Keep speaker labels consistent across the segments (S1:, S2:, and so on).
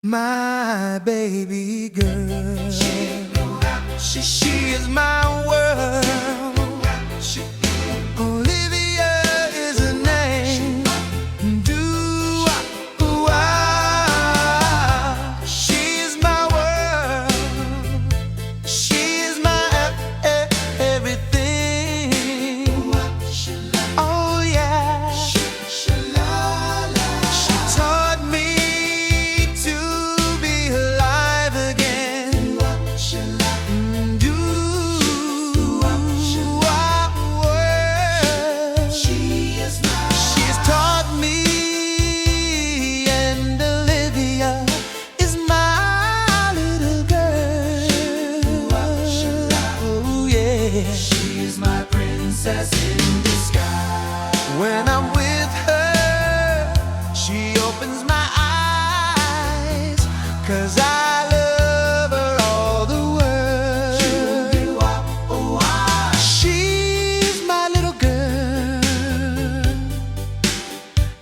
S1: my baby girl. She is my world. Olivia is her name. Doo-wop. She is my world. She is my everything. Oh yeah. She taught me to be alive again. She's taught me, and Olivia is my little girl. Oh yeah.
S2: She is my princess in disguise.
S1: When I'm with her, she opens my eyes, 'cause I love her all the world. She's my little girl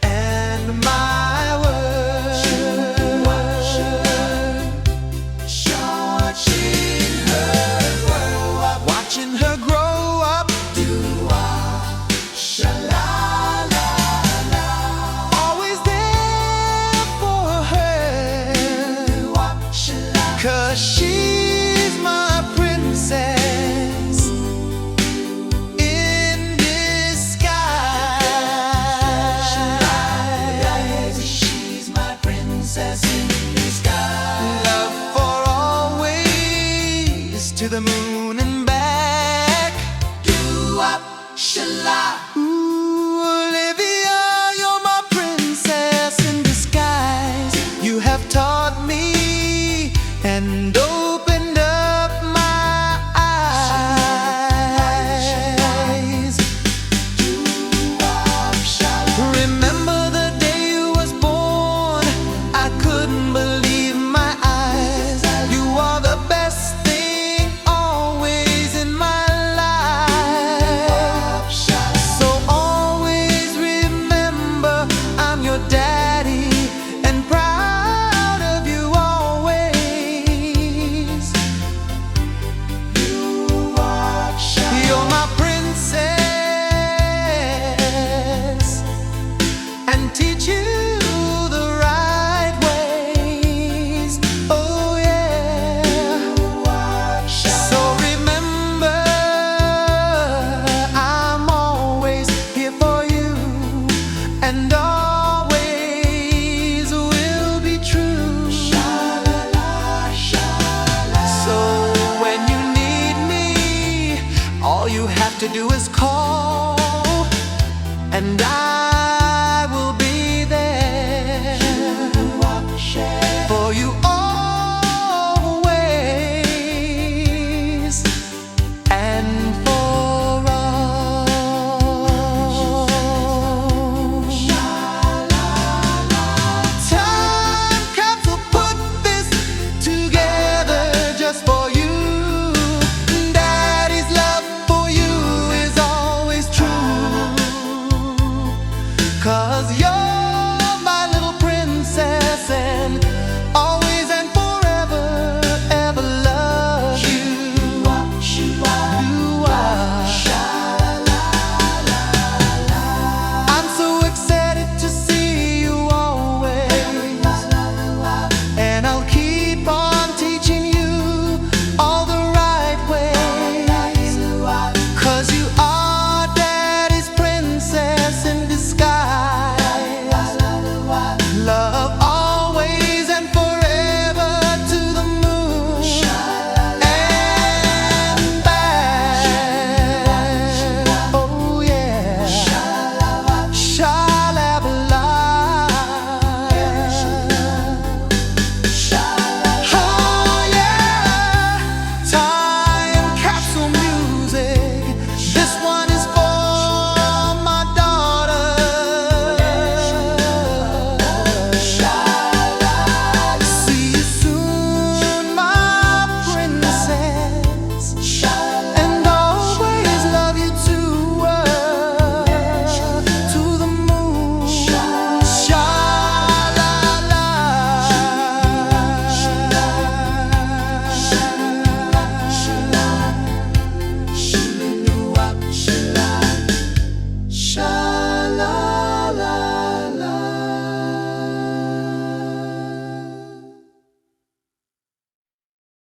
S1: and my world. Watching her grow up, always there for her, 'cause she's my princess in disguise.
S2: She's my princess in disguise.
S1: Love for always, to the moon and back.
S2: Doo-wop, shala.
S1: Ooh, Olivia, you're my princess in disguise. You have taught me and opened up my eyes.
S2: Doo-wop, shala.
S1: Remember the day you was born, I couldn't believe my eyes. You are the best thing always in my life. So always remember, I'm your daddy and proud of you always.
S2: Doo-wop, shala.
S1: You're my princess, and teach you the right ways. Oh yeah.
S2: Doo-wop, shala.
S1: So remember, I'm always here for you, and always will be true.
S2: Sha-la-la, sha-la.
S1: So when you need me, all you have to do is call.